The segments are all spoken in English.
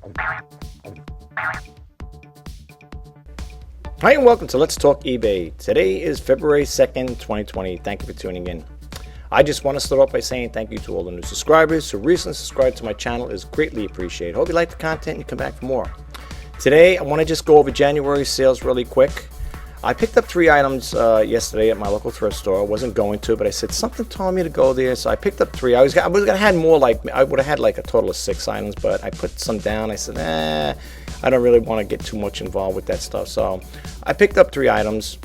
Hi and welcome to Let's Talk eBay. Today is February 2nd, 2020. Thank you for tuning in. I just want to start off by saying thank you to all the new subscribers who recently subscribed to my channel. Is greatly appreciated. Hope you like the content and you come back for more. Today I want to just go over January sales really quick. I picked up 3 items yesterday at my local thrift store. I wasn't going to, but I said something told me to go there, so I picked up 3. I was gonna have more, like I would have had like a total of 6 items, but I put some down. I said, I don't really want to get too much involved with that stuff. So I picked up 3 items.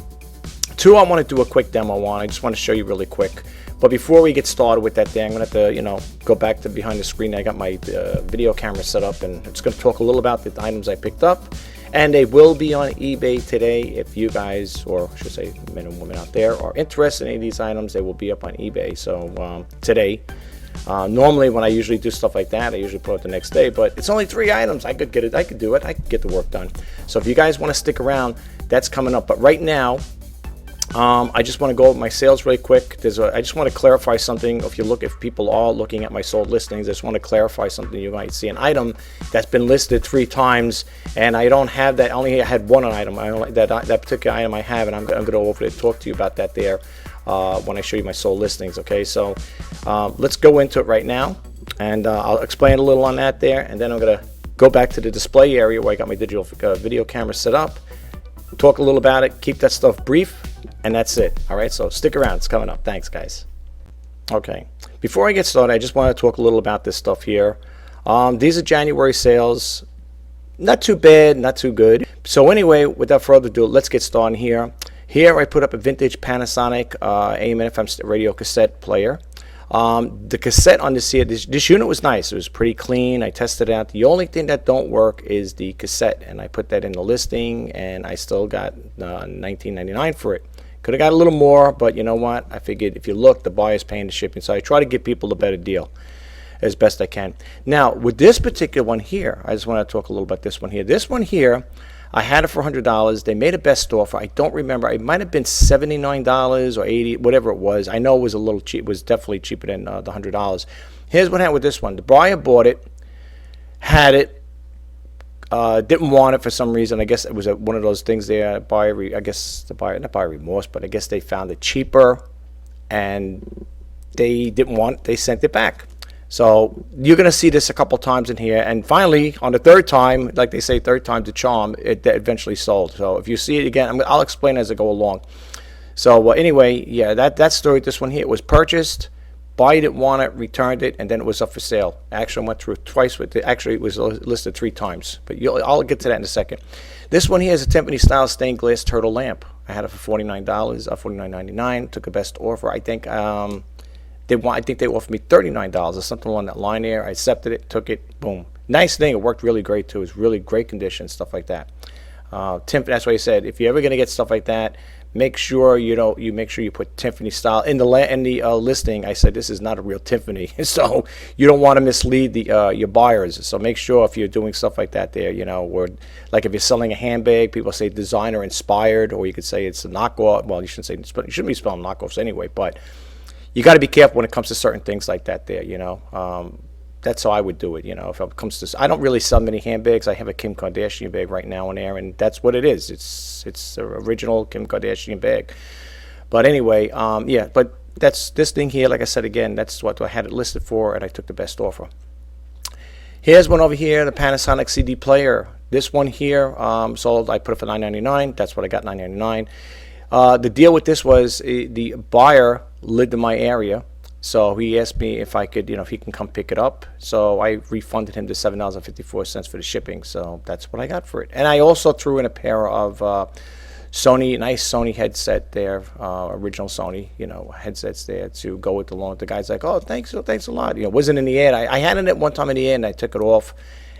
2 I want to do a quick demo on. I just want to show you really quick. But before we get started with that thing, I'm gonna have to, go back to behind the screen. I got my video camera set up, and I'm just gonna talk a little about the items I picked up. And they will be on eBay today. If you guys, or I should say men and women out there, are interested in any of these items, they will be up on eBay. So today, normally when I usually do stuff like that, I usually put it the next day. But it's only 3 items. I could get it. I could do it. I could get the work done. So if you guys want to stick around, that's coming up. But right now, I just want to go over my sales really quick. I just want to clarify something. If people are looking at my sold listings, I just want to clarify something. You might see an item that's been listed 3 times, and I don't have that. I only had one item. That particular item I have, and I'm going to go over to talk to you about that there when I show you my sold listings. Okay, so let's go into it right now, and I'll explain a little on that there, and then I'm going to go back to the display area where I got my digital video camera set up. Talk a little about it. Keep that stuff brief. And that's it. All right, so stick around. It's coming up. Thanks, guys. Okay, before I get started, I just want to talk a little about this stuff here. These are January sales. Not too bad, not too good. So anyway, without further ado, let's get started here. Here I put up a vintage Panasonic AM/FM radio cassette player. The cassette on this here, this unit was nice. It was pretty clean. I tested it out. The only thing that don't work is the cassette, and I put that in the listing, and I still got $19.99 for it. Could have got a little more, but you know what? I figured if you look, the buyer's paying the shipping, so I try to give people a better deal as best I can. Now, with this particular one here, I just want to talk a little about this one here. This one here, I had it for $100. They made a best offer. I don't remember. It might have been $79 or $80, whatever it was. I know it was a little cheap. It was definitely cheaper than the $100. Here's what happened with this one. The buyer bought it, had it, didn't want it for some reason. I guess it was one of those things there. Not buyer remorse, but I guess they found it cheaper, and they didn't want it. They sent it back. So you're going to see this a couple times in here, and finally on the 3rd time, like they say, 3rd time's the charm, it eventually sold. So if you see it again, I'll explain as I go along. So anyway, yeah, that story, this one here, it was purchased, buyer didn't want it, returned it, and then it was up for sale. Actually, I went through twice with it. Actually, it was listed 3 times, but I'll get to that in a second. This one here is a Tiffany style stained glass turtle lamp. I had it for $49, $49.99. Took a best offer. I think they offered me $39 or something along that line there. I accepted it, took it, boom. Nice thing. It worked really great too. It was really great condition, stuff like that. That's why I said if you're ever gonna get stuff like that, make sure you put Tiffany style in the listing. I said this is not a real Tiffany, so you don't want to mislead your buyers. So make sure if you're doing stuff like that there, or like if you're selling a handbag, people say designer inspired, or you could say it's a knockoff. Well, you shouldn't be spelling knockoffs anyway, but you got to be careful when it comes to certain things like that there. That's how I would do it. If it comes to, I don't really sell many handbags. I have a Kim Kardashian bag right now in there, and that's what it is. It's an original Kim Kardashian bag. But anyway, yeah. But that's this thing here. Like I said again, that's what I had it listed for, and I took the best offer. Here's one over here, the Panasonic CD player. This one here sold. I put it for $9.99. That's what I got, $9.99. The deal with this was the buyer lived in my area. So he asked me if I could, if he can come pick it up. So I refunded him the $7.54 for the shipping. So that's what I got for it. And I also threw in a pair of nice Sony headset there, original Sony, headsets there to go with the loan. The guy's like, oh, thanks a lot. It wasn't in the ad. I had it one time in the ad, and I took it off.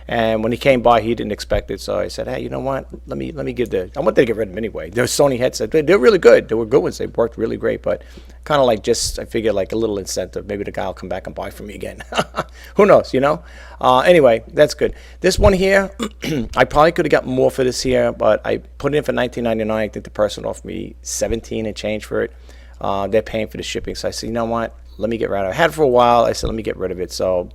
And when he came by, he didn't expect it. So I said, hey, you know what? Let me give I wanted to get rid of them anyway. They're Sony headsets. They're really good. They were good ones. They worked really great. But kind of like I figured like a little incentive. Maybe the guy will come back and buy from me again. Who knows, Anyway, that's good. This one here, I probably could have got more for this here, but I put it in for $19.99. I think the person offered me $17 and change for it. They're paying for the shipping. So I said, you know what? Let me get rid of it. I had it for a while. I said, let me get rid of it. So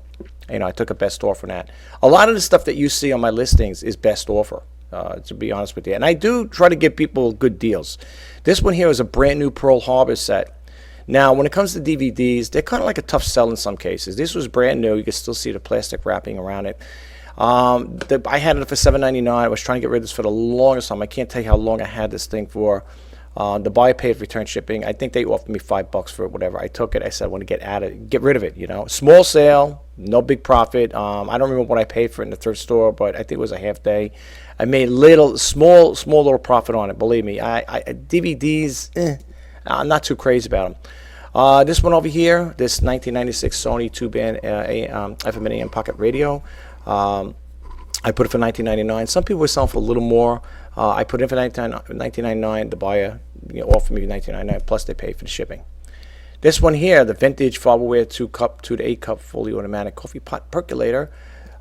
I took a best offer on that. A lot of the stuff that you see on my listings is best offer, to be honest with you. And I do try to give people good deals. This one here is a brand new Pearl Harbor set. Now, when it comes to DVDs, they're kind of like a tough sell in some cases. This was brand new. You can still see the plastic wrapping around it. I had it for $7.99. I was trying to get rid of this for the longest time. I can't tell you how long I had this thing for. The buyer paid return shipping. I think they offered me $5 for it, whatever. I took it. I said I want to get rid of it. Small sale, no big profit. I don't remember what I paid for it in the thrift store, but I think it was a half day. I made small little profit on it. Believe me, DVDs, I'm not too crazy about them. This one over here, this 1996 Sony 2-band FM and AM pocket radio. I put it for $19.99. Some people were selling for a little more. I put it for $19.99. The buyer offered me $19.99, plus they paid for the shipping. This one here, the vintage Farberware 2 to 8 cup fully automatic coffee pot percolator.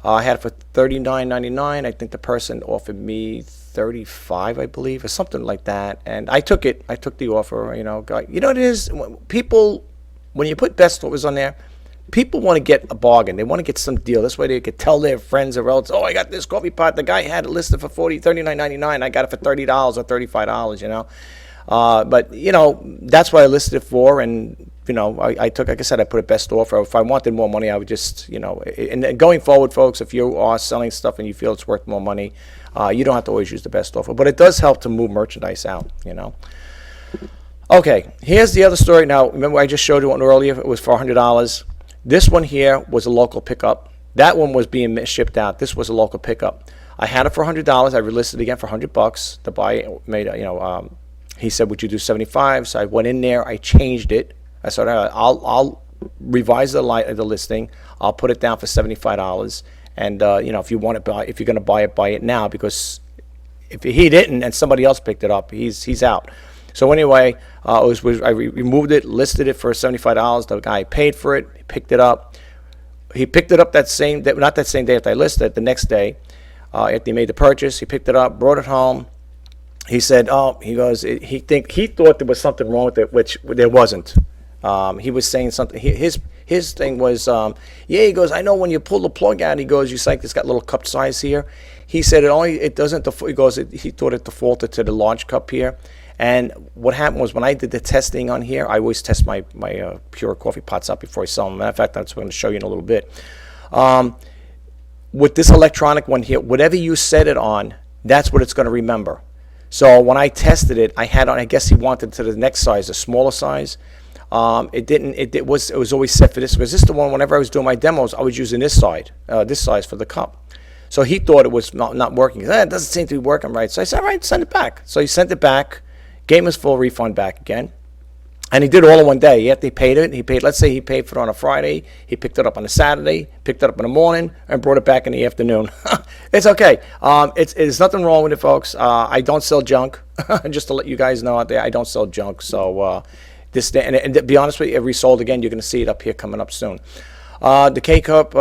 I had it for $39.99. I think the person offered me $35, I believe, or something like that. And I took it. I took the offer. You know what it is? People, when you put best offers on there, people want to get a bargain. They want to get some deal. This way they could tell their friends or relatives, oh, I got this coffee pot. The guy had it listed for $39.99. I got it for $30 or $35, But, that's what I listed it for. And, I took, like I said, I put a best offer. If I wanted more money, I would just, and going forward, folks, if you are selling stuff and you feel it's worth more money, you don't have to always use the best offer. But it does help to move merchandise out, Okay, here's the other story. Now, remember I just showed you one earlier. It was for $100. This one here was a local pickup. That one was being shipped out. This was a local pickup. I had it for $100. I relisted it again for $100. The buyer made, he said, "Would you do 75?" So I went in there. I changed it. I said, "I'll revise the listing. I'll put it down for $75. And if you want it, if you're going to buy it now, because if he didn't and somebody else picked it up, he's out." So anyway, I removed it, listed it for $75. The guy paid for it. He picked it up. He picked it up not that same day after I listed it, the next day. After he made the purchase, he picked it up, brought it home. He said, he thought there was something wrong with it, which there wasn't. He was saying something. His thing was, he goes, I know when you pull the plug out, he goes, you see, it's got little cup size here. He said it doesn't. He goes, he thought it defaulted to the large cup here. And what happened was when I did the testing on here, I always test my pure coffee pots up before I sell them. Matter of fact, that's what I'm going to show you in a little bit. With this electronic one here, whatever you set it on, that's what it's going to remember. So when I tested it, I had on. I guess he wanted to the next size, a smaller size. It didn't. It was always set for this because this is the one. Whenever I was doing my demos, I was using this size for the cup. So he thought it was not working. He said, it doesn't seem to be working right. So I said, all right, send it back. So he sent it back. Gave him his full refund back again. And he did it all in one day. After he paid it, let's say he paid for it on a Friday. He picked it up on a Saturday, picked it up in the morning, and brought it back in the afternoon. It's okay. There's nothing wrong with it, folks. I don't sell junk. Just to let you guys know out there, I don't sell junk. So and to be honest with you, it resold again. You're going to see it up here coming up soon. The K-Cup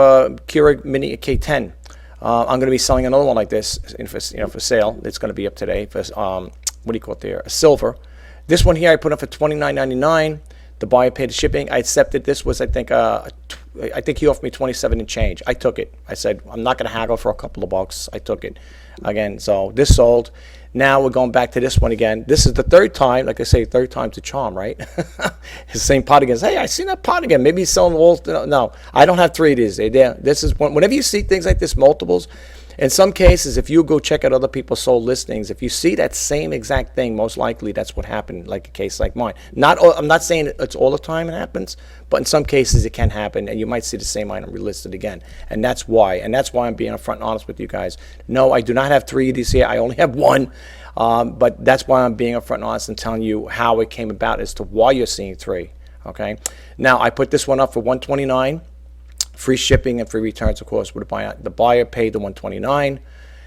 Keurig Mini K10. I'm going to be selling another one like this for sale. It's going to be up today for what do you call it there? A silver. This one here I put up for $29.99. The buyer paid the shipping. I accepted. This was I think he offered me $27 and change. I took it. I said I'm not going to haggle for a couple of bucks. I took it again. So this sold. Now we're going back to this one again. This is the third time. Like I say, third time's a charm, right? The same pot again. Hey, I seen that pot again. Maybe he's selling all. No, I don't have three of these. This is one. Whenever you see things like this, multiples. In some cases, if you go check out other people's sold listings, if you see that same exact thing, most likely that's what happened, like a case like mine. I'm not saying it's all the time it happens, but in some cases it can happen, and you might see the same item relisted again. And that's why I'm being upfront and honest with you guys. No, I do not have three of these here. I only have one, but that's why I'm being upfront and honest and telling you how it came about as to why you're seeing three. Okay. Now I put this one up for $129. Free shipping and free returns, of course, with the buyer paid the $129,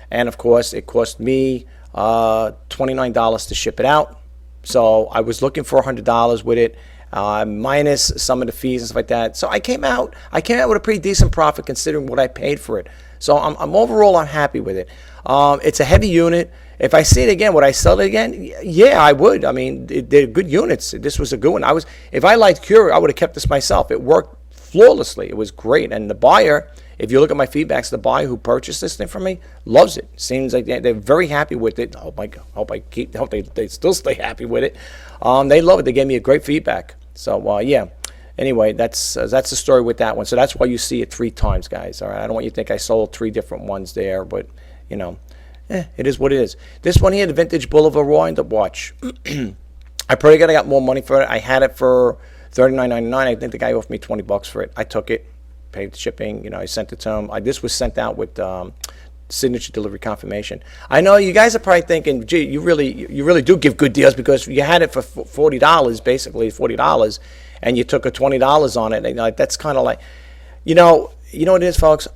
and of course it cost me $29 to ship it out. So I was looking for $100 with it, minus some of the fees and stuff like that. So I came out with a pretty decent profit considering what I paid for it. So I'm overall happy with it. It's a heavy unit. If I see it again, would I sell it again? Yeah, I would. I mean, they're good units. This was a good one. If I liked Keurig, I would have kept this myself. It worked flawlessly. It was great. And the buyer, if you look at my feedbacks, the buyer who purchased this thing from me loves it. Seems like they're very happy with it. Hope they still stay happy with it. They love it. They gave me a great feedback. So yeah. Anyway, that's the story with that one. So that's why you see it 3 times, guys. All right. I don't want you to think I sold 3 different ones there, but you know, it is what it is. This one here, the Vintage Boulevard wind-up watch. I probably got more money for it. I had it for $39.99. I think the guy offered me $20 for it. I took it, paid the shipping. You know, I sent it to him. This was sent out with signature delivery confirmation. I know you guys are probably thinking, gee, you really do give good deals, because you had it for $40, basically $40, and you took a $20 on it. And like, that's kind of like, you know what it is, folks.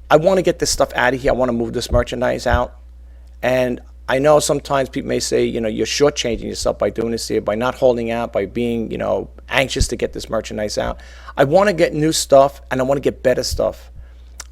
I want to get this stuff out of here. I want to move this merchandise out, and I know sometimes people may say, you know, you're shortchanging yourself by doing this here, by not holding out, by being, you know, anxious to get this merchandise out. I want to get new stuff, and I want to get better stuff.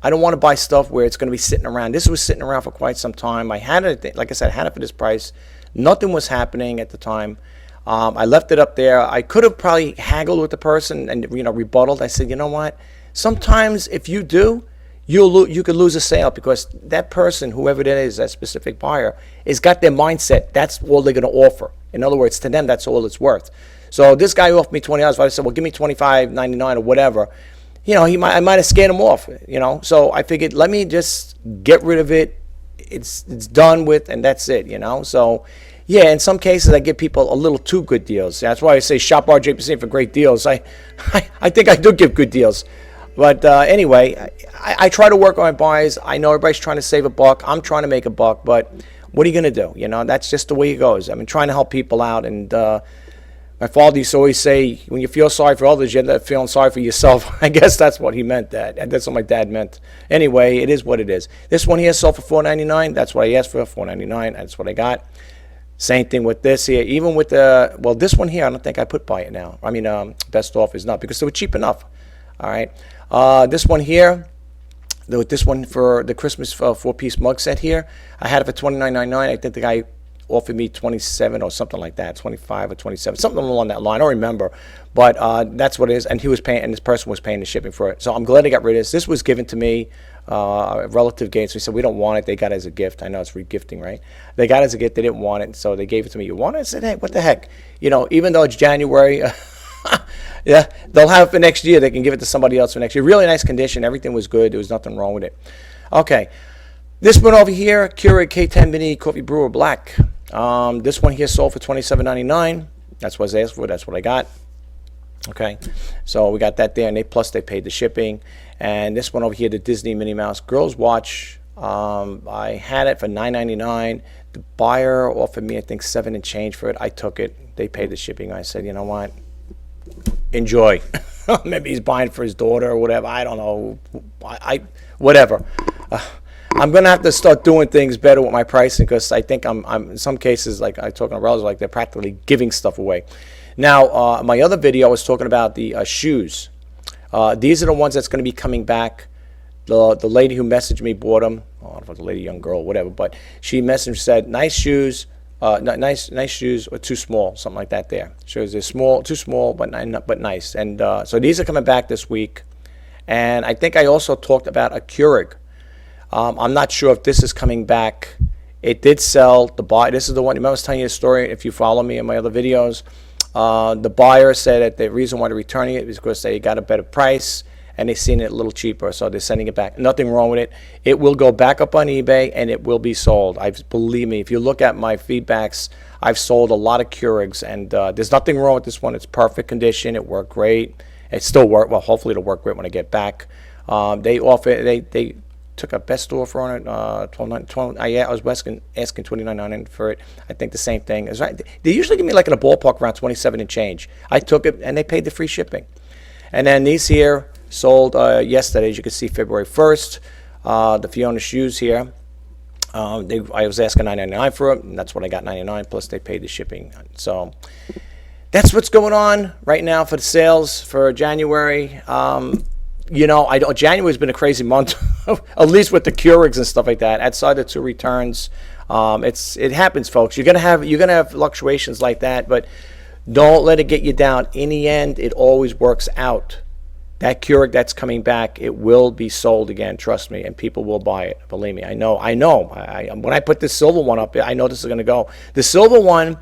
I don't want to buy stuff where it's going to be sitting around. This was sitting around for quite some time. I had it, like I said, I had it for this price. Nothing was happening at the time. I left it up there. I could have probably haggled with the person and, you know, rebutted. I said, you know what? Sometimes if you do, you could lose a sale, because that person, whoever it is, that specific buyer, has got their mindset. That's all they're going to offer. In other words, to them, that's all it's worth. So this guy offered me $20. I said, well, give me $25.99 or whatever. You know, I might have scared him off. You know, so I figured, let me just get rid of it. It's done with, and that's it. You know, so yeah. In some cases, I give people a little too good deals. That's why I say shop RJ Pasini for great deals. I think I do give good deals. But anyway, I try to work on my buys. I know everybody's trying to save a buck. I'm trying to make a buck, but what are you going to do? You know, that's just the way it goes. I mean, trying to help people out. And my father used to always say, when you feel sorry for others, you end up feeling sorry for yourself. I guess that's what he meant, and that's what my dad meant. Anyway, it is what it is. This one here sold for $4.99. That's what I asked for, $4.99. That's what I got. Same thing with this here. Even with the, well, this one here, I don't think I put buy it now. I mean, best off is not, because they were cheap enough. All right. This one here, this one for the Christmas 4-piece mug set here, I had it for $29.99. I think the guy offered me $27 or something like that, $25 or $27, something along that line. I don't remember, but that's what it is. And he was paying, and this person was paying the shipping for it. So I'm glad I got rid of this. This was given to me, a relative gave it. So we said, we don't want it. They got it as a gift. I know it's regifting, right? They got it as a gift. They didn't want it, so they gave it to me. You want it? I said, hey, what the heck? You know, even though it's January. Yeah, they'll have it for next year. They can give it to somebody else for next year. Really nice condition. Everything was good. There was nothing wrong with it. Okay, this one over here, Keurig K10 Mini Coffee Brewer Black. This one here sold for $27.99. That's what I asked for. That's what I got. Okay, so we got that there, and plus they paid the shipping. And this one over here, the Disney Minnie Mouse Girls Watch. I had it for $9.99. The buyer offered me, I think, $7 and change for it. I took it. They paid the shipping. I said, you know what? Enjoy. Maybe he's buying for his daughter or whatever. I don't know. Whatever. I'm gonna have to start doing things better with my pricing, because I think I'm in some cases, like I talking to relatives, like they're practically giving stuff away. Now, my other video I was talking about the shoes. These are the ones that's going to be coming back. The lady who messaged me bought them. I don't know if it was a lady, young girl, whatever, but she messaged, said nice shoes. Nice shoes, or too small, something like that. There shows they're small, too small, but nice. And so these are coming back this week. And I think I also talked about a Keurig. I'm not sure if this is coming back. It did sell. The buyer. This is the one. Remember I was telling you a story. If you follow me in my other videos, the buyer said that the reason why they're returning it is because they got a better price, and they've seen it a little cheaper, so they're sending it back. Nothing wrong with it. It will go back up on eBay, and it will be sold. Believe me, if you look at my feedbacks, I've sold a lot of Keurigs, and there's nothing wrong with this one. It's perfect condition. It worked great. It still worked. Well, hopefully it'll work great when I get back. They took a best offer on it, $12. I was asking $29.99 for it. I think the same thing is right. They usually give me like in a ballpark around $27 and change. I took it, and they paid the free shipping. And then these here sold yesterday, as you can see, February 1st. The Fiona shoes here. I was asking $9.99 for it, and that's what I got, $99, plus they paid the shipping. So that's what's going on right now for the sales for January. You know, January's been a crazy month, at least with the Keurigs and stuff like that. Outside the 2 returns, it happens, folks. You're gonna have fluctuations like that, but don't let it get you down. In the end, it always works out. that Keurig that's coming back, it will be sold again, trust me, and people will buy it. Believe me, I know. When I put this silver one up, I know this is going to go. The silver one,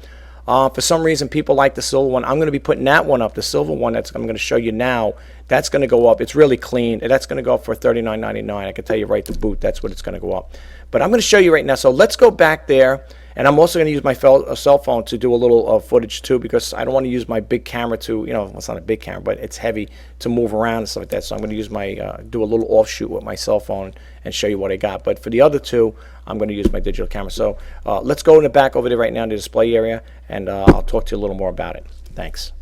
for some reason, people like the silver one. I'm going to be putting that one up, the silver one I'm going to show you now. That's going to go up. It's really clean. That's going to go up for $39.99. I can tell you right to boot, that's what it's going to go up. But I'm going to show you right now. So let's go back there. And I'm also going to use my cell phone to do a little footage too, because I don't want to use my big camera to, it's not a big camera, but it's heavy to move around and stuff like that. So I'm going to use my, do a little offshoot with my cell phone and show you what I got. But for the other two, I'm going to use my digital camera. So let's go in the back over there right now in the display area, and I'll talk to you a little more about it. Thanks.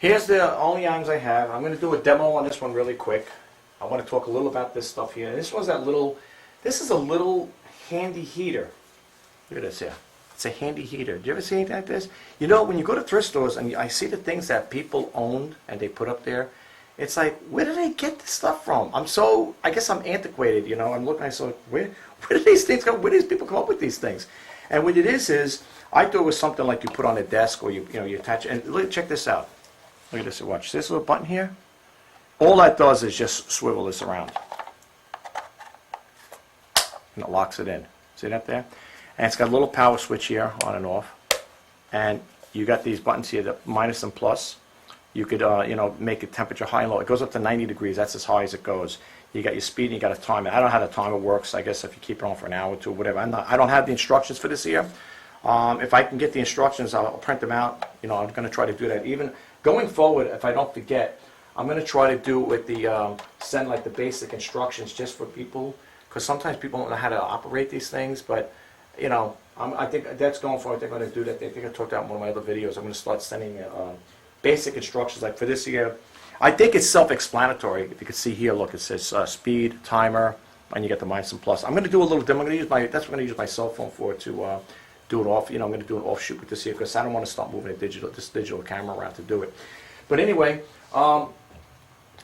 Here's the only items I have. I'm going to do a demo on this one really quick. I want to talk a little about this stuff here. This is a little handy heater. Look at this here. It's a handy heater. Do you ever see anything like this? When you go to thrift stores and I see the things that people owned and they put up there, it's like, where did they get this stuff from? I guess I'm antiquated, I'm looking, where did these things go? Where do these people come up with these things? And what it is, I thought it was something like you put on a desk or you attach it. And look, check this out. Look at this, watch. See this little button here? All that does is just swivel this around. And it locks it in. See that there? And it's got a little power switch here, on and off. And you got these buttons here, the minus and plus. You could, make it temperature high and low. It goes up to 90 degrees. That's as high as it goes. You got your speed and you got a timer. I don't know how the timer works. I guess if you keep it on for an hour or two, whatever. I don't have the instructions for this here. If I can get the instructions, I'll print them out. I'm going to try to do that. Even going forward, if I don't forget, I'm going to try to do with the send like the basic instructions just for people, because sometimes people don't know how to operate these things. But I think that's going forward. They're going to do that. I think I talked about in one of my other videos. I'm going to start sending basic instructions like for this year. I think it's self-explanatory. If you can see here, look, it says speed, timer, and you get the minus and plus. I'm going to do a little demo. That's what I'm going to use my cell phone for to do it off. I'm going to do an offshoot with this here because I don't want to start moving this digital camera around to do it. But anyway,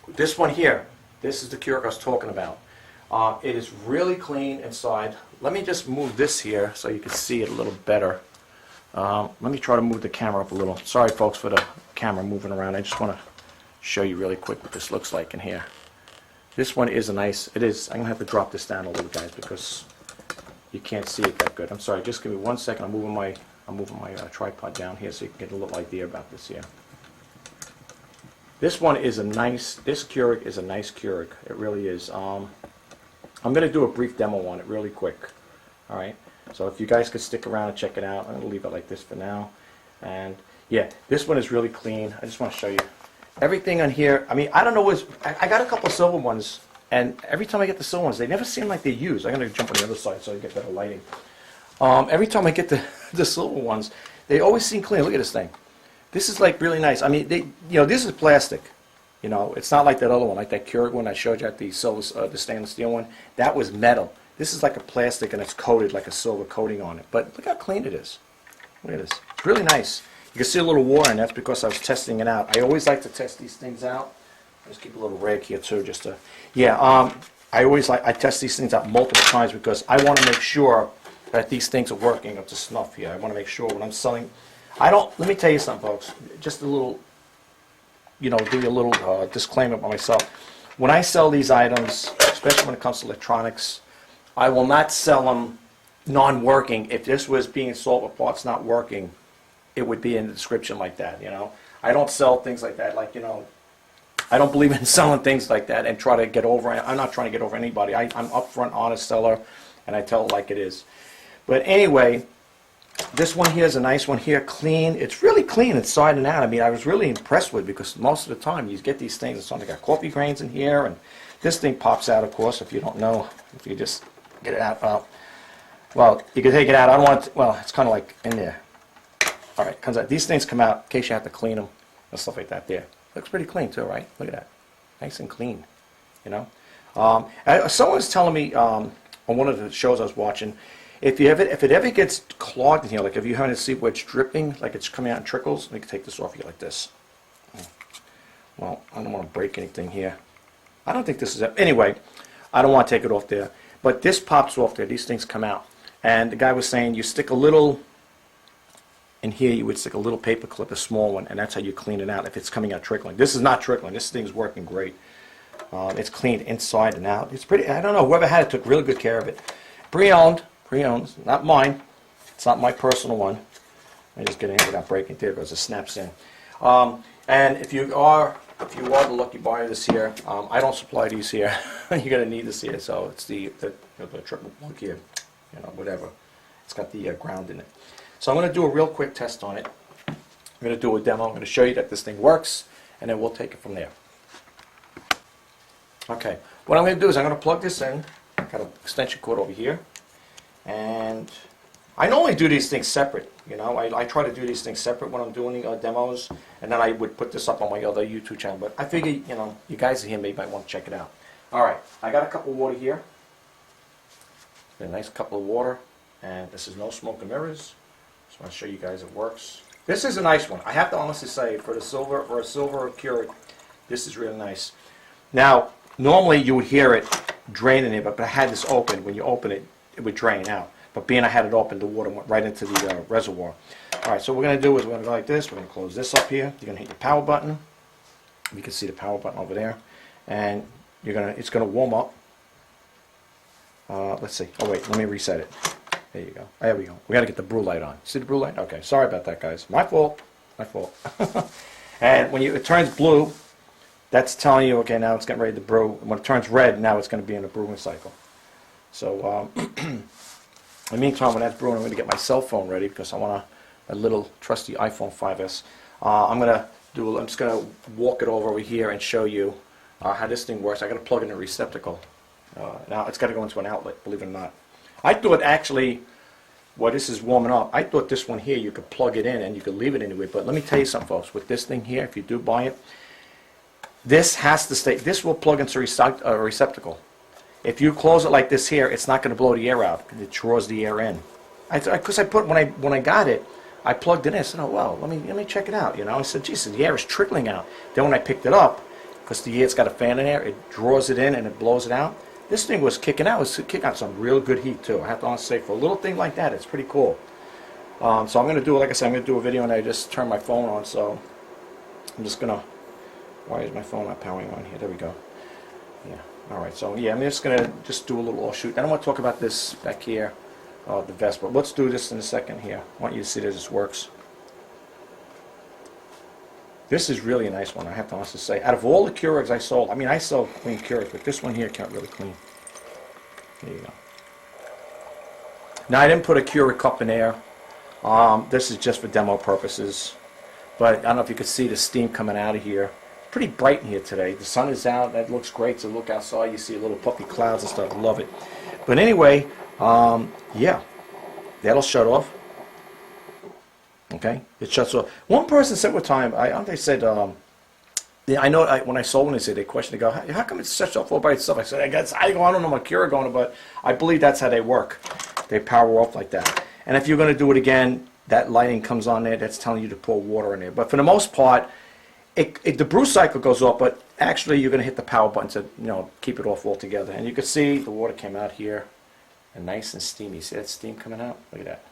this one here, this is the Keurig I was talking about. It is really clean inside. Let me just move this here so you can see it a little better. Let me try to move the camera up a little. Sorry, folks, for the camera moving around. I just want to show you really quick what this looks like in here. This one is it is. I'm going to have to drop this down a little, guys, because you can't see it that good. I'm sorry. Just give me 1 second. I'm moving my tripod down here so you can get a little idea about this here. This one is this Keurig is a nice Keurig. It really is. I'm going to do a brief demo on it really quick. All right. So if you guys could stick around and check it out, I'm going to leave it like this for now. And yeah, this one is really clean. I just want to show you everything on here. I mean, I don't know I got a couple of silver ones, and every time I get the silver ones, they never seem like they're used. I'm going to jump on the other side so you get better lighting. Every time I get the silver ones, they always seem clean. Look at this thing. This is like really nice. I mean, this is plastic. It's not like that other one, like that Keurig one I showed you at the silver, the stainless steel one. That was metal. This is like a plastic and it's coated like a silver coating on it. But look how clean it is. Look at this. It's really nice. You can see a little water, and that's because I was testing it out. I always like to test these things out. Let's keep a little rag here too, just to, I test these things out multiple times because I want to make sure that these things are working up to snuff here. I want to make sure when I'm selling, let me tell you something, folks, just a little, give you a little disclaimer about myself. When I sell these items, especially when it comes to electronics, I will not sell them non-working. If this was being sold with parts not working, it would be in the description like that, I don't sell things like that, I don't believe in selling things like that and try to get over. I'm not trying to get over anybody. I'm upfront, honest seller, and I tell it like it is. But anyway, this one here is a nice one here, clean. It's really clean inside and out. I mean, I was really impressed with it because most of the time you get these things, it's only got coffee grains in here, and this thing pops out, of course, if you don't know, if you just get it out. Well, you can take it out. I don't want it well, it's kind of like in there. All right, comes out. These things come out in case you have to clean them and stuff like that there. Looks pretty clean too, right? Look at that. Nice and clean, Someone was telling me on one of the shows I was watching, if it ever gets clogged in here, like if you haven't seen where it's dripping, like it's coming out in trickles, you can take this off here like this. Well, I don't want to break anything here. I don't think this is it. Anyway, I don't want to take it off there. But this pops off there. These things come out. And the guy was saying you stick a little, in here you would stick a little paper clip, a small one, and that's how you clean it out if it's coming out trickling. This is not trickling. This thing's working great. It's cleaned inside and out. It's pretty, I don't know, whoever had it took really good care of it. Pre-owned, not mine. It's not my personal one. I just get it in without breaking. There it goes, it snaps in. And if you are the lucky buyer this year, I don't supply these here. You're going to need this here. So it's the triple plug here, whatever. It's got the ground in it. So I'm going to do a real quick test on it. I'm going to do a demo. I'm going to show you that this thing works, and then we'll take it from there. Okay, what I'm going to do is I'm going to plug this in. I've got an extension cord over here, and I normally do these things separate. I try to do these things separate when I'm doing demos, and then I would put this up on my other YouTube channel. But I figure, you guys here maybe might want to check it out. All right, I got a cup of water here. A nice cup of water, and this is no smoke and mirrors. Just want to show you guys it works. This is a nice one. I have to honestly say, for a silver Keurig, this is really nice. Now, normally you would hear it draining it, but I had this open. When you open it, it would drain out. But being I had it open, the water went right into the reservoir. All right, so what we're going to do is we're going to go like this. We're going to close this up here. You're going to hit your power button. You can see the power button over there, and it's going to warm up. Let's see. Oh wait, let me reset it. There you go. There we go. We got to get the brew light on. See the brew light? Okay. Sorry about that, guys. My fault. My fault. And when it turns blue, that's telling you, okay, now it's getting ready to brew. And when it turns red, now it's going to be in a brewing cycle. So, in the meantime, when that's brewing, I'm going to get my cell phone ready because I want a little trusty iPhone 5S. I'm just going to walk it over here and show you how this thing works. I got to plug in a receptacle. Now it's got to go into an outlet, believe it or not. I thought actually, while this is warming up, I thought this one here you could plug it in and you could leave it anyway. But let me tell you something, folks. With this thing here, if you do buy it, this has to stay. This will plug into a receptacle. If you close it like this here, it's not going to blow the air out. It draws the air in. Because when I got it, I plugged it in. I said, oh well, let me check it out. I said, geez, the air is trickling out. Then when I picked it up, because it's got a fan in there, it draws it in and it blows it out. This thing was kicking out. It was kicking out some real good heat too. I have to honestly say, for a little thing like that, it's pretty cool. So I'm going to do, like I said, I'm going to do a video and I just turned my phone on. So I'm just going to, why is my phone not powering on here? There we go. Yeah. All right. So yeah, I'm just going to do a little offshoot. I don't want to talk about this back here, the vest, but let's do this in a second here. I want you to see that this works. This is really a nice one, I have to honestly say. Out of all the Keurigs I sold, I mean, I sell clean Keurigs, but this one here can't really clean. There you go. Now, I didn't put a Keurig cup in there. This is just for demo purposes. But I don't know if you can see the steam coming out of here. Pretty bright in here today. The sun is out. That looks great. So look outside. You see little puffy clouds and stuff. I love it. But anyway, yeah, that'll shut off. Okay, it shuts off. One person said one time, they said, I know when I sold one, they questioned, they go, how come it shuts off all by itself? I said, I don't know my Keurig going, but I believe that's how they work. They power off like that. And if you're going to do it again, that lighting comes on there, that's telling you to pour water in there. But for the most part, the brew cycle goes off, but actually you're going to hit the power button to keep it off altogether. And you can see the water came out here, and nice and steamy. See that steam coming out? Look at that.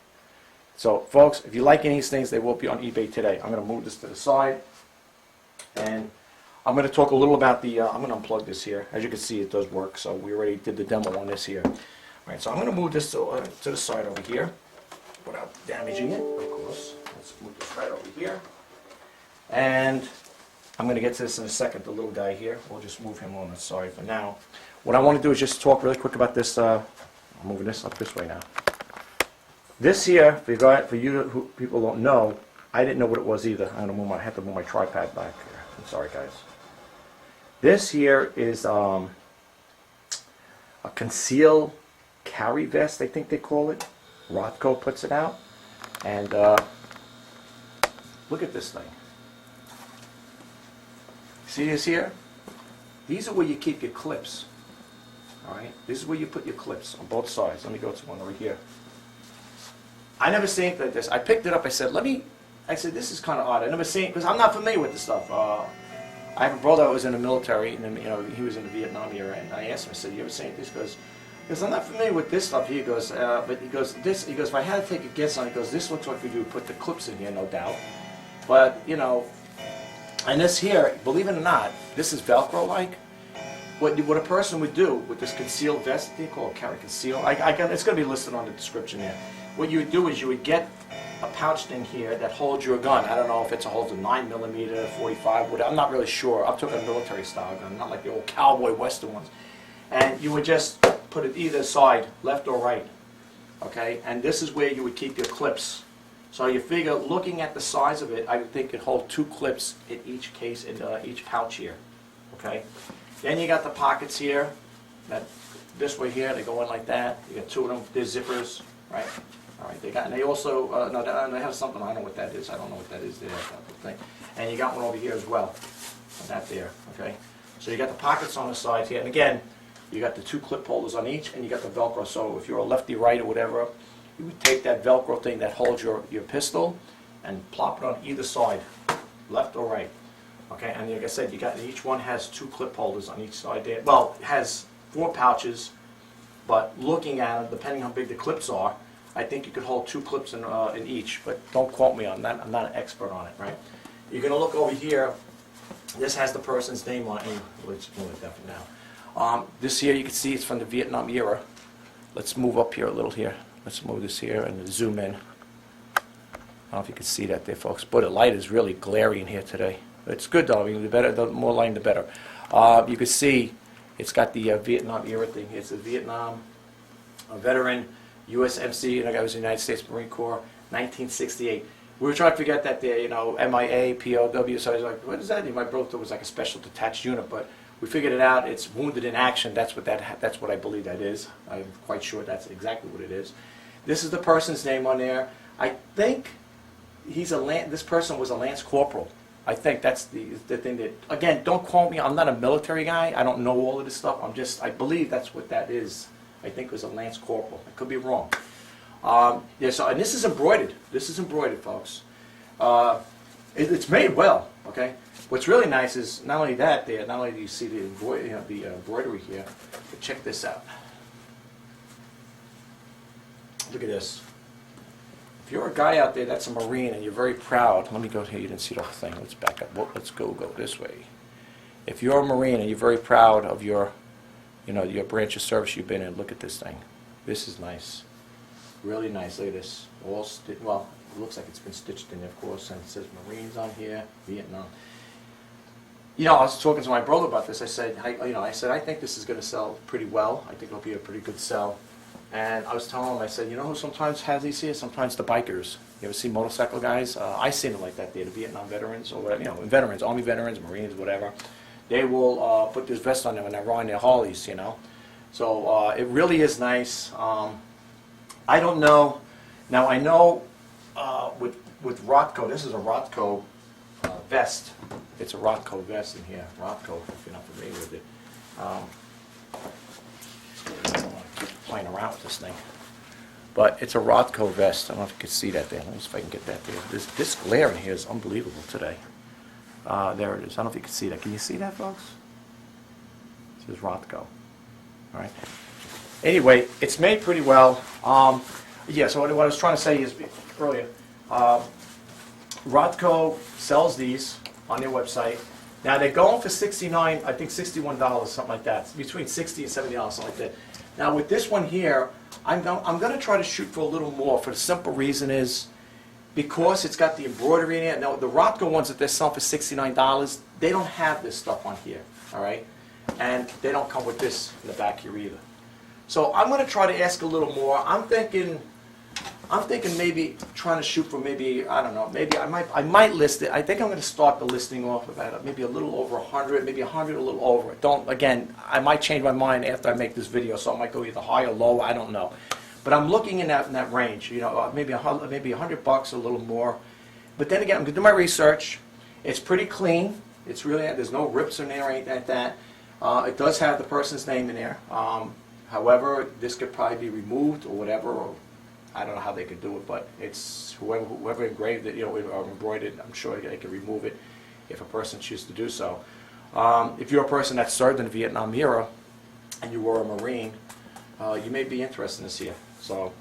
So, folks, if you like any of these things, they will be on eBay today. I'm going to move this to the side, and I'm going to talk a little about the, I'm going to unplug this here. As you can see, it does work, so we already did the demo on this here. All right, so I'm going to move this to the side over here without damaging it, of course. Let's move this right over here. And I'm going to get to this in a second, the little guy here. We'll just move him on the side for now. What I want to do is just talk really quick about this. I'm moving this up this way now. This here, for you who people don't know, I didn't know what it was either. I have to move my tripod back here. I'm sorry, guys. This here is a concealed carry vest, I think they call it. Rothko puts it out. And look at this thing. See this here? These are where you keep your clips. All right? This is where you put your clips on both sides. Let me go to one over here. I never seen it like this. I picked it up. I said, this is kind of odd. I never seen it because I'm not familiar with this stuff. I have a brother who was in the military, and he was in the Vietnam era. And I asked him, I said, "You ever seen this?" Because I'm not familiar with this stuff. He goes, but he goes, if I had to take a guess on it, he goes, this looks like you put the clips in here, no doubt. But and this here, believe it or not, this is Velcro-like. what a person would do with this concealed vest, they call it carry conceal. It's going to be listed on the description there. What you would do is you would get a pouch thing here that holds your gun. I don't know if it holds a 9mm, 45, whatever. I'm not really sure. I'm talking a military style gun, not like the old cowboy western ones. And you would just put it either side, left or right. Okay, and this is where you would keep your clips. So you figure, looking at the size of it, I think it holds 2 clips in each case, in each pouch here. Okay. Then you got the pockets here. That this way here, they go in like that. You got 2 of them. There's zippers, right? All right. And they also no, they have something. I don't know what that is. I don't know what that is there. That thing. And you got one over here as well. That there. Okay. So you got the pockets on the sides here, and again, you got the 2 clip holders on each, and you got the Velcro. So if you're a lefty, right, or whatever, you would take that Velcro thing that holds your pistol and plop it on either side, left or right. Okay, and like I said, each one has 2 clip holders on each side there. Well, it has 4 pouches, but looking at it, depending how big the clips are, I think you could hold 2 clips in each, but don't quote me on that. I'm not an expert on it, right? You're going to look over here. This has the person's name on it. Let's move that for now. This here, you can see it's from the Vietnam era. Let's move up here a little here. Let's move this here and zoom in. I don't know if you can see that there, folks. Boy, the light is really glary in here today. It's good though. I mean, the more light, the better. You can see it's got the Vietnam era thing. It's a Vietnam veteran, USMC, and I was in the United States Marine Corps, 1968. We were trying to forget that there, you know, MIA, POW. So I was like, what is that? My brother thought it was like a special detached unit, but we figured it out. It's wounded in action. That's what I believe that is. I'm quite sure that's exactly what it is. This is the person's name on there. I think this person was a Lance Corporal. I think that's the thing that, again, don't quote me. I'm not a military guy. I don't know all of this stuff. I believe that's what that is. I think it was a Lance Corporal. I could be wrong. Yeah, so, and this is embroidered. This is embroidered, folks. It's made well, okay? What's really nice is not only that there, not only do you see the embroidery here, but check this out. Look at this. If you're a guy out there that's a Marine and you're very proud, let me go here, you didn't see the whole thing, let's back up, let's go this way. If you're a Marine and you're very proud of your branch of service you've been in, look at this thing. This is nice. Really nice, look at this. Well, it looks like it's been stitched in there, of course, and it says Marines on here, Vietnam. You know, I was talking to my brother about this. I said, I think this is going to sell pretty well. I think it'll be a pretty good sell. And I was telling him, I said, you know who sometimes has these here? Sometimes the bikers. You ever see motorcycle guys? I seen them like that. They're the Vietnam veterans, or whatever, veterans, Army veterans, Marines, whatever. They will put this vest on them when they're riding their Harleys, you know. So it really is nice. I don't know. Now I know with Rothko, this is a Rothko vest. It's a Rothko vest in here. Rothko, if you're not familiar with it. Playing around with this thing, but it's a Rothko vest. I don't know if you can see that there. Let me see if I can get that there. This glare in here is unbelievable today. There it is. I don't know if you can see that. Can you see that, folks? It says Rothko. All right. Anyway, it's made pretty well. Yeah. So what I was trying to say is earlier, Rothko sells these on their website. Now they're going for $69, I think $61, something like that. It's between $60 and $70, something like that. Now with this one here, I'm going to try to shoot for a little more, for the simple reason is because it's got the embroidery in it. Now the Rothko ones that they're selling for $69, they don't have this stuff on here, all right? And they don't come with this in the back here either. So I'm going to try to ask a little more. I'm thinking maybe trying to shoot for maybe, I don't know, maybe I might list it. I think I'm going to start the listing off about maybe a little over 100, maybe 100 a little over. Again, I might change my mind after I make this video, so I might go either high or low, I don't know. But I'm looking in that range, you know, maybe $100, a little more. But then again, I'm going to do my research. It's pretty clean. It's really, there's no rips in there or anything like that. It does have the person's name in there. However, this could probably be removed or whatever, or I don't know how they could do it, but it's whoever engraved it, or embroidered, I'm sure they can remove it if a person chooses to do so. If you're a person that served in the Vietnam era and you were a Marine, you may be interested in this here. So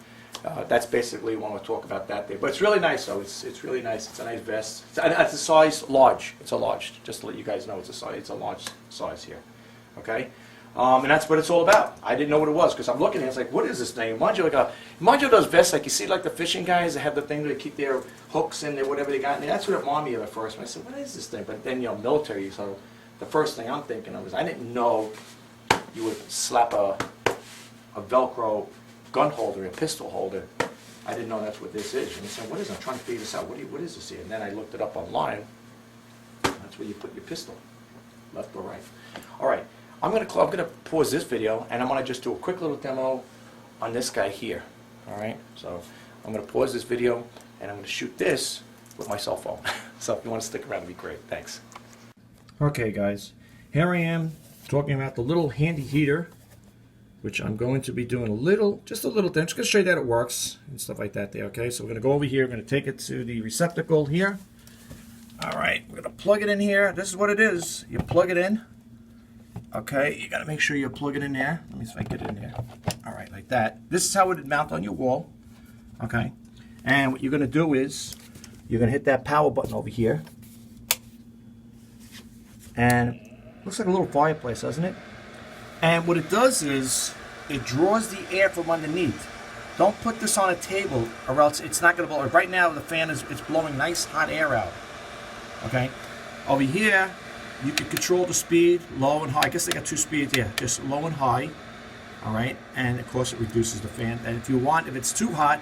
that's basically what I want to talk about that there. But it's really nice, though. It's really nice. It's a nice vest. It's a size large. It's a large. Just to let you guys know, it's a large size here. Okay. And that's what it's all about. I didn't know what it was because I'm looking at it. It's like, what is this thing? Mind you, those vests, like you see, like the fishing guys that have the thing where they keep their hooks and their whatever they got in there. That's what it reminded me of at first. And I said, what is this thing? But then, military. So the first thing I'm thinking of is I didn't know you would slap a Velcro gun holder, a pistol holder. I didn't know that's what this is. And I said, what is it? I'm trying to figure this out. What is this here? And then I looked it up online. That's where you put your pistol, left or right. All right. I'm gonna pause this video and I'm gonna just do a quick little demo on this guy here. All right, so I'm gonna pause this video and I'm gonna shoot this with my cell phone. So if you want to stick around, it'd be great. Thanks. Okay, guys, here I am talking about the little handy heater, which I'm going to be doing just a little thing. I'm just gonna show you that it works and stuff like that there. Okay, so we're gonna go over here. We're gonna take it to the receptacle here. All right, we're gonna plug it in here. This is what it is. You plug it in. Okay, you got to make sure you plug it in there. Let me see if I can get it in there. All right, like that. This is how it would mount on your wall. Okay, and what you're going to do is you're going to hit that power button over here. And it looks like a little fireplace, doesn't it? And what it does is it draws the air from underneath. Don't put this on a table or else it's not going to blow. Right now the fan it's blowing nice hot air out. Okay, over here you can control the speed, low and high. I guess they got two speeds here, just low and high. All right, and of course it reduces the fan. And if you want, if it's too hot,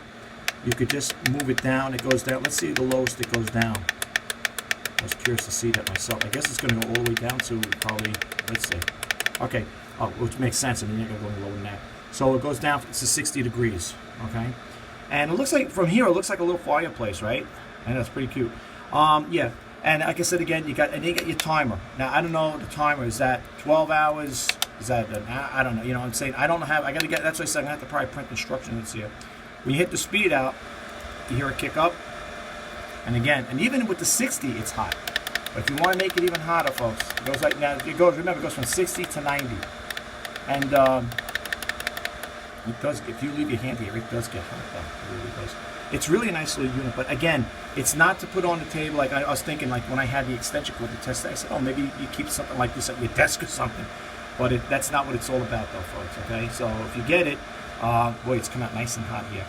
you could just move it down. It goes down. Let's see the lowest it goes down. I was curious to see that myself. I guess it's going to go all the way down to probably, let's see. Okay, which makes sense. I mean, you're going to go lower than that. So it goes down to 60 degrees. Okay, and it looks like from here, it looks like a little fireplace, right? And that's pretty cute. Yeah. And like I said again, you got your timer. Now I don't know the timer. Is that 12 hours? Is that I don't know. You know what I'm saying? I don't have. I got to get. That's why I said I'm gonna have to probably print instructions here. When you hit the speed out, you hear it kick up. And again, and even with the 60, it's hot. But if you want to make it even hotter, folks, it goes like now. Remember, it goes from 60 to 90. And it does. If you leave your hand here, it does get hot. Though. It really does. It's really a nice little unit, but again, it's not to put on the table. Like I was thinking, like when I had the extension cord to test it, I said, oh, maybe you keep something like this at your desk or something. But that's not what it's all about, though, folks. Okay, so if you get it, boy, it's come out nice and hot here.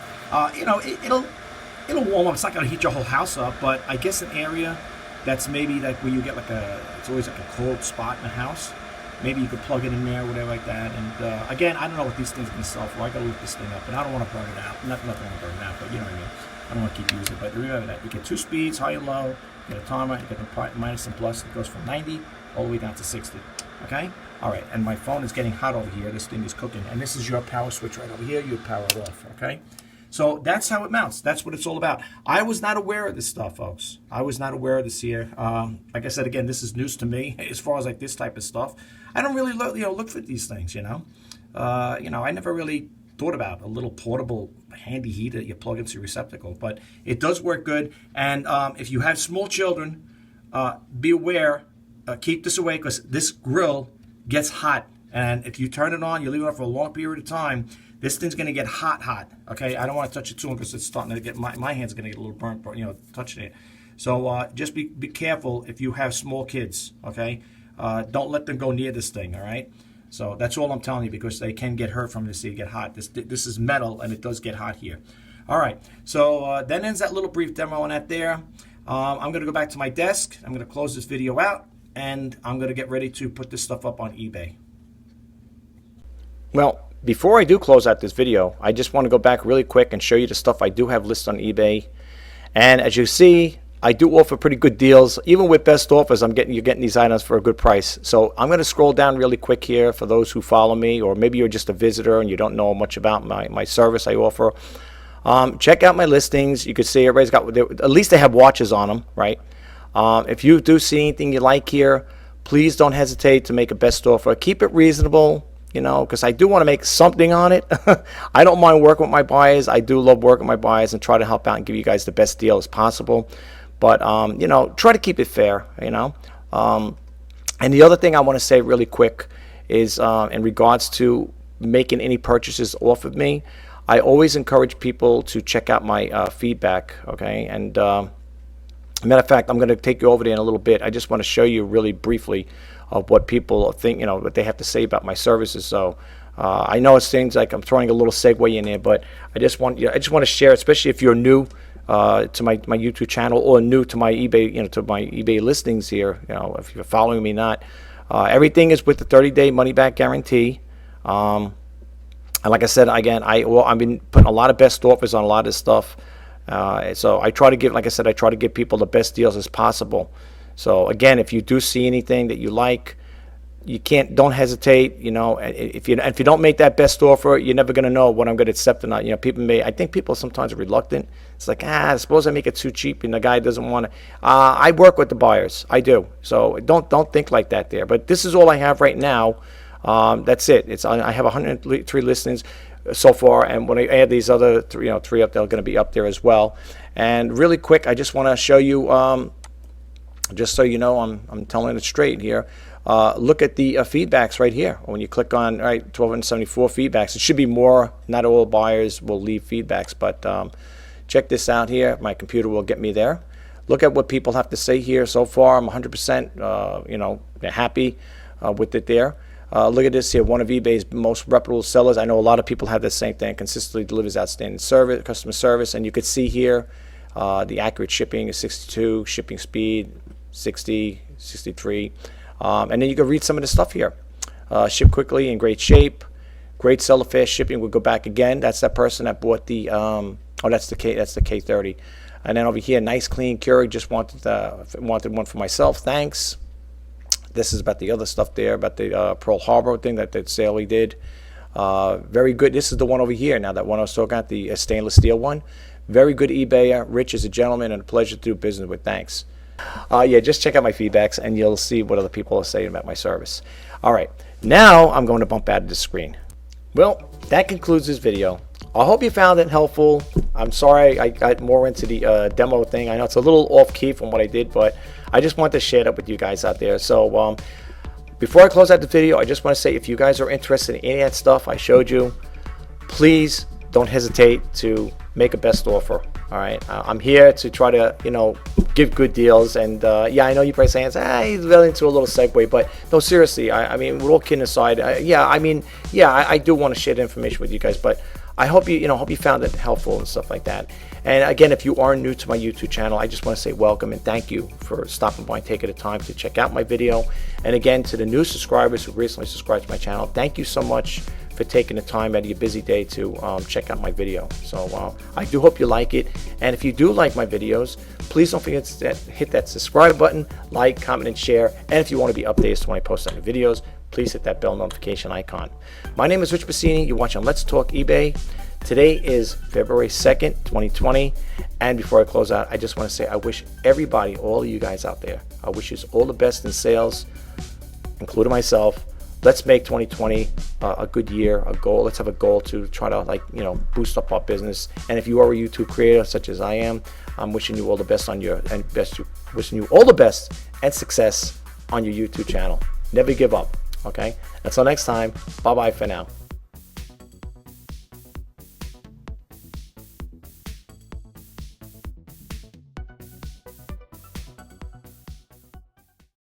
It'll warm up. It's not going to heat your whole house up, but I guess an area that's maybe like where you get it's always like a cold spot in the house. Maybe you could plug it in there, whatever like that. And again, I don't know what these things are going to sell for. I got to look this thing up, and I don't want to burn it out. Nothing want to burn it out, but you know what I mean. I don't want to keep using it. But remember that you get two speeds, high and low. You get a timer. You get the minus and plus. It goes from 90 all the way down to 60. Okay. All right. And my phone is getting hot over here. This thing is cooking, and this is your power switch right over here. You power it off. Okay. So that's how it mounts. That's what it's all about. I was not aware of this stuff, folks. I was not aware of this here. Like I said, again, this is news to me as far as like this type of stuff. I don't really look for these things, I never really thought about a little portable handy heater you plug into your receptacle, but it does work good. And if you have small children, be aware, keep this away because this grill gets hot. And if you turn it on, you leave it on for a long period of time, this thing's going to get hot. Okay, I don't want to touch it too much because it's starting to get my hand's going to get a little burnt, touching it. So just be careful if you have small kids. Okay, don't let them go near this thing. All right. So that's all I'm telling you because they can get hurt from this. They get hot. This is metal and it does get hot here. All right. So that ends that little brief demo on that there. I'm going to go back to my desk. I'm going to close this video out and I'm going to get ready to put this stuff up on eBay. Well, before I do close out this video, I just want to go back really quick and show you the stuff I do have listed on eBay. And as you see, I do offer pretty good deals. Even with best offers, you're getting these items for a good price. So I'm going to scroll down really quick here for those who follow me, or maybe you're just a visitor and you don't know much about my service I offer. Check out my listings. You can see everybody's got, at least they have watches on them, right? If you do see anything you like here, please don't hesitate to make a best offer. Keep it reasonable. Because I do want to make something on it. I don't mind working with my buyers. I do love working with my buyers and try to help out and give you guys the best deal as possible. But, try to keep it fair, And the other thing I want to say really quick is in regards to making any purchases off of me, I always encourage people to check out my feedback, okay? And matter of fact, I'm going to take you over there in a little bit. I just want to show you really briefly of what people think, what they have to say about my services. So I know it seems like I'm throwing a little segue in there, but I just want to share, especially if you're new to my YouTube channel or new to my eBay, to my eBay listings here. If you're following me, not everything is with the 30-day money-back guarantee. And like I said, again, I've been putting a lot of best offers on a lot of stuff. So I try to give, like I said, I try to give people the best deals as possible. So again, if you do see anything that you like, don't hesitate. If you don't make that best offer, you're never going to know what I'm going to accept or not. I think people sometimes are reluctant. It's like, suppose I make it too cheap and the guy doesn't want to. I work with the buyers, I do. So don't think like that there. But this is all I have right now. That's it. I have 103 listings so far, and when I add these other three up, they're going to be up there as well. And really quick, I just want to show you, just so you know, I'm telling it straight here. Look at the feedbacks right here. When you click on 1274 feedbacks, it should be more. Not all buyers will leave feedbacks, but check this out here. My computer will get me there. Look at what people have to say here so far. I'm 100% they're happy with it there. Look at this here, one of eBay's most reputable sellers. I know a lot of people have the same thing. Consistently delivers outstanding service, customer service, and you could see here the accurate shipping is 62, shipping speed 60, 63, and then you can read some of the stuff here. Ship quickly, in great shape, great seller, fast shipping. We'll go back again. That's that person that bought the that's the K30, and then over here, nice clean Keurig. Just wanted one for myself. Thanks. This is about the other stuff there, about the Pearl Harbor thing that sale we did. Very good. This is the one over here. Now that one I was talking about, the stainless steel one. Very good eBayer. Rich is a gentleman and a pleasure to do business with. Thanks. Yeah, just check out my feedbacks and you'll see what other people are saying about my service. All right, now I'm going to bump out of the screen. Well, that concludes this video. I hope you found it helpful. I'm sorry I got more into the demo thing. I know it's a little off key from what I did, but I just want to share that with you guys out there. So before I close out the video, I just want to say, if you guys are interested in any of that stuff I showed you, please don't hesitate to make a best offer. All right, I'm here to try to give good deals. And yeah, I know you're probably saying he's really into a little segue, but no, seriously, I mean, we're all kidding aside. I do want to share the information with you guys, but I hope you found it helpful and stuff like that. And again, if you are new to my YouTube channel, I just want to say welcome and thank you for stopping by and taking the time to check out my video. And again, to the new subscribers who recently subscribed to my channel, thank you so much for taking the time out of your busy day to check out my video. So I do hope you like it. And if you do like my videos, please don't forget to hit that subscribe button, like, comment, and share. And if you want to be updated when I post on the videos, please hit that bell notification icon. My name is Rich Pasini. You're watching Let's Talk eBay. Today is February 2nd, 2020. And before I close out, I just want to say I wish everybody, all of you guys out there, I wish you all the best in sales, including myself. Let's make 2020 a good year, a goal. Let's have a goal to try to boost up our business. And if you are a YouTube creator such as I am, I'm wishing you all the best wishing you all the best and success on your YouTube channel. Never give up. Okay? Until next time, bye-bye for now.